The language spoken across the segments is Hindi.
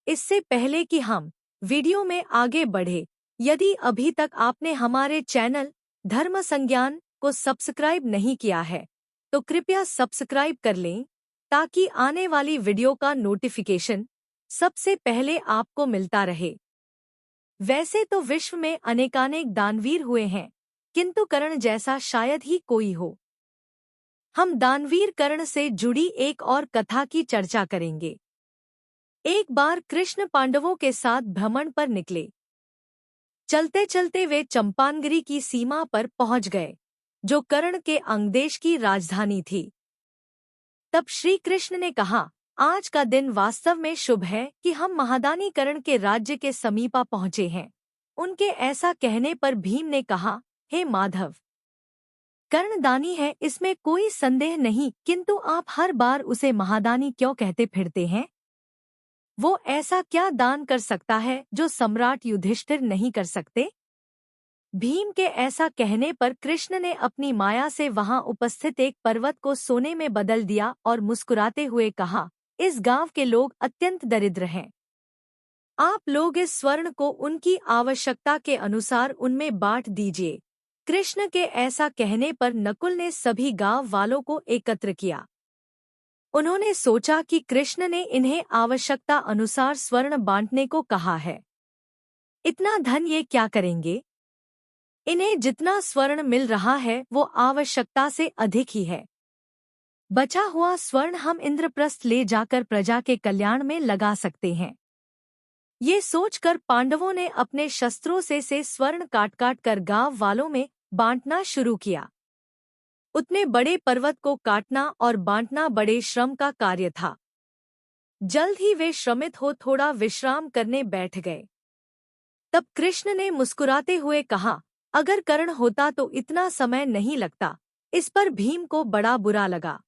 इससे पहले कि हम वीडियो में आगे बढ़े, यदि अभी तक आपने हमारे चैनल धर्म संज्ञान को सब्सक्राइब नहीं किया है, तो कृपया सब्सक्राइब कर लें ताकि आने वाली वीडियो का नोटिफिकेशन सबसे पहले आपको मिलता रहे। वैसे तो विश्व में अनेकानेक दानवीर हुए हैं, किंतु कर्ण जैसा शायद ही कोई हो। हम दानवीर कर्ण से जुड़ी एक और कथा की चर्चा करेंगे। एक बार कृष्ण पांडवों के साथ भ्रमण पर निकले। चलते चलते वे चंपानगिरी की सीमा पर पहुंच गए, जो कर्ण के अंगदेश की राजधानी थी। तब श्री कृष्ण ने कहा, आज का दिन वास्तव में शुभ है कि हम महादानी कर्ण के राज्य के समीपा पहुंचे हैं। उनके ऐसा कहने पर भीम ने कहा, हे माधव, कर्ण दानी है, इसमें कोई संदेह नहीं, किंतु आप हर बार उसे महादानी क्यों कहते फिरते हैं? वो ऐसा क्या दान कर सकता है जो सम्राट युधिष्ठिर नहीं कर सकते? भीम के ऐसा कहने पर कृष्ण ने अपनी माया से वहां उपस्थित एक पर्वत को सोने में बदल दिया और मुस्कुराते हुए कहा, इस गांव के लोग अत्यंत दरिद्र हैं। आप लोग इस स्वर्ण को उनकी आवश्यकता के अनुसार उनमें बांट दीजिए। कृष्ण के ऐसा कहने पर नकुल ने सभी गांव वालों को एकत्र किया। उन्होंने सोचा कि कृष्ण ने इन्हें आवश्यकता अनुसार स्वर्ण बांटने को कहा है। इतना धन ये क्या करेंगे? इन्हें जितना स्वर्ण मिल रहा है वो आवश्यकता से अधिक ही है। बचा हुआ स्वर्ण हम इंद्रप्रस्थ ले जाकर प्रजा के कल्याण में लगा सकते हैं। ये सोचकर पांडवों ने अपने शस्त्रों से स्वर्ण काट काट कर गांव वालों में बांटना शुरू किया। उतने बड़े पर्वत को काटना और बांटना बड़े श्रम का कार्य था। जल्द ही वे श्रमित हो थोड़ा विश्राम करने बैठ गए। तब कृष्ण ने मुस्कुराते हुए कहा, अगर कर्ण होता तो इतना समय नहीं लगता। इस पर भीम को बड़ा बुरा लगा।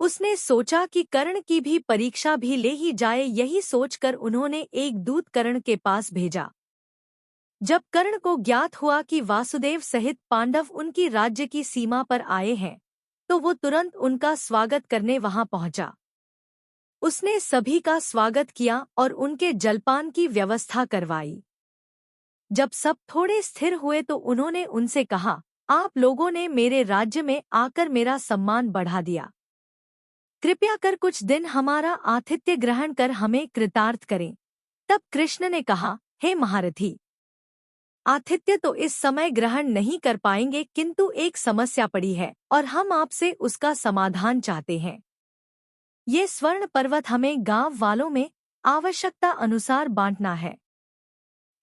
उसने सोचा कि कर्ण की भी परीक्षा भी ले ही जाए। यही सोचकर उन्होंने एक दूत कर्ण के पास भेजा। जब कर्ण को ज्ञात हुआ कि वासुदेव सहित पांडव उनकी राज्य की सीमा पर आए हैं, तो वो तुरंत उनका स्वागत करने वहां पहुंचा। उसने सभी का स्वागत किया और उनके जलपान की व्यवस्था करवाई। जब सब थोड़े स्थिर हुए तो उन्होंने उनसे कहा, आप लोगों ने मेरे राज्य में आकर मेरा सम्मान बढ़ा दिया। कृपया कर कुछ दिन हमारा आतिथ्य ग्रहण कर हमें कृतार्थ करें। तब कृष्ण ने कहा, हे महारथी, आतिथ्य तो इस समय ग्रहण नहीं कर पाएंगे, किंतु एक समस्या पड़ी है और हम आपसे उसका समाधान चाहते हैं। ये स्वर्ण पर्वत हमें गांव वालों में आवश्यकता अनुसार बांटना है।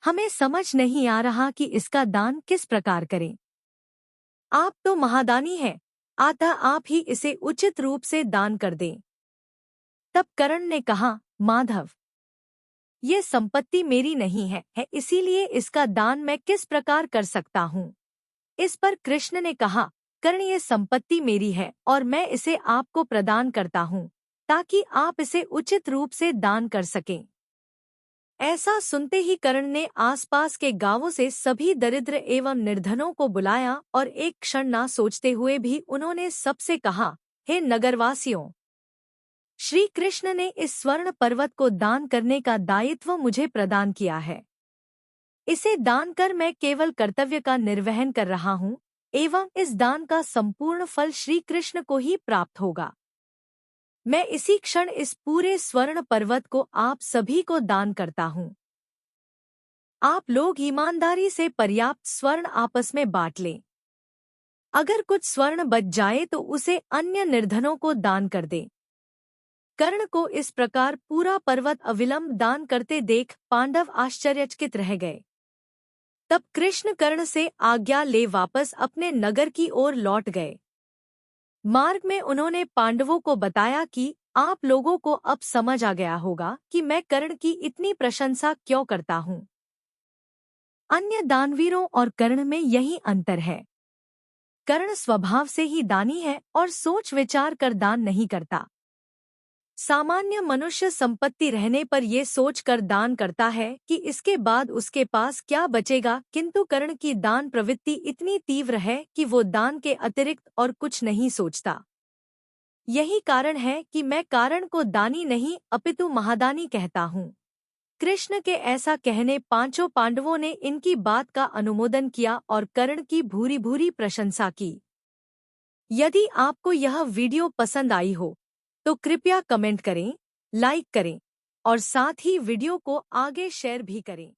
हमें समझ नहीं आ रहा कि इसका दान किस प्रकार करें। आप तो महादानी हैं, अतः आप ही इसे उचित रूप से दान कर दें। तब कर्ण ने कहा, माधव, ये संपत्ति मेरी नहीं है, इसीलिए इसका दान मैं किस प्रकार कर सकता हूँ? इस पर कृष्ण ने कहा, कर्ण, ये संपत्ति मेरी है और मैं इसे आपको प्रदान करता हूँ ताकि आप इसे उचित रूप से दान कर सकें। ऐसा सुनते ही कर्ण ने आसपास के गांवों से सभी दरिद्र एवं निर्धनों को बुलाया और एक क्षण ना सोचते हुए भी उन्होंने सबसे कहा, हे नगरवासियों, श्री कृष्ण ने इस स्वर्ण पर्वत को दान करने का दायित्व मुझे प्रदान किया है। इसे दान कर मैं केवल कर्तव्य का निर्वहन कर रहा हूँ एवं इस दान का संपूर्ण फल श्री कृष्ण को ही प्राप्त होगा। मैं इसी क्षण इस पूरे स्वर्ण पर्वत को आप सभी को दान करता हूँ। आप लोग ईमानदारी से पर्याप्त स्वर्ण आपस में बांट लें। अगर कुछ स्वर्ण बच जाए तो उसे अन्य निर्धनों को दान कर दें। कर्ण को इस प्रकार पूरा पर्वत अविलंब दान करते देख पांडव आश्चर्यचकित रह गए। तब कृष्ण कर्ण से आज्ञा ले वापस अपने नगर की ओर लौट गए। मार्ग में उन्होंने पांडवों को बताया कि आप लोगों को अब समझ आ गया होगा कि मैं कर्ण की इतनी प्रशंसा क्यों करता हूँ। अन्य दानवीरों और कर्ण में यही अंतर है। कर्ण स्वभाव से ही दानी है और सोच विचार कर दान नहीं करता। सामान्य मनुष्य संपत्ति रहने पर ये सोच कर दान करता है कि इसके बाद उसके पास क्या बचेगा, किंतु कर्ण की दान प्रवृत्ति इतनी तीव्र है कि वो दान के अतिरिक्त और कुछ नहीं सोचता। यही कारण है कि मैं कारण को दानी नहीं अपितु महादानी कहता हूँ। कृष्ण के ऐसा कहने पांचों पांडवों ने इनकी बात का अनुमोदन किया और कर्ण की भूरी भूरी प्रशंसा की। यदि आपको यह वीडियो पसंद आई हो तो कृपया कमेंट करें, लाइक करें और साथ ही वीडियो को आगे शेयर भी करें।